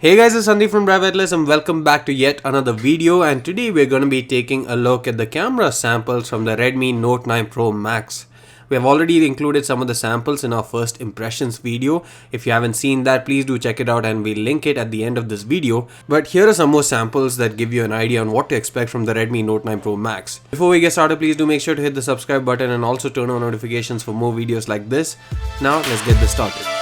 Hey guys, it's Sandeep from RevAtlas and welcome back to yet another video, and today we're going to be taking a look at the camera samples from the Redmi Note 9 Pro Max. We have already included some of the samples in our first impressions video. If you haven't seen that, please do check it out and we'll link it at the end of this video. But here are some more samples that give you an idea on what to expect from the Redmi Note 9 Pro Max. Before we get started, please do make sure to hit the subscribe button and also turn on notifications for more videos like this. Now let's get this started.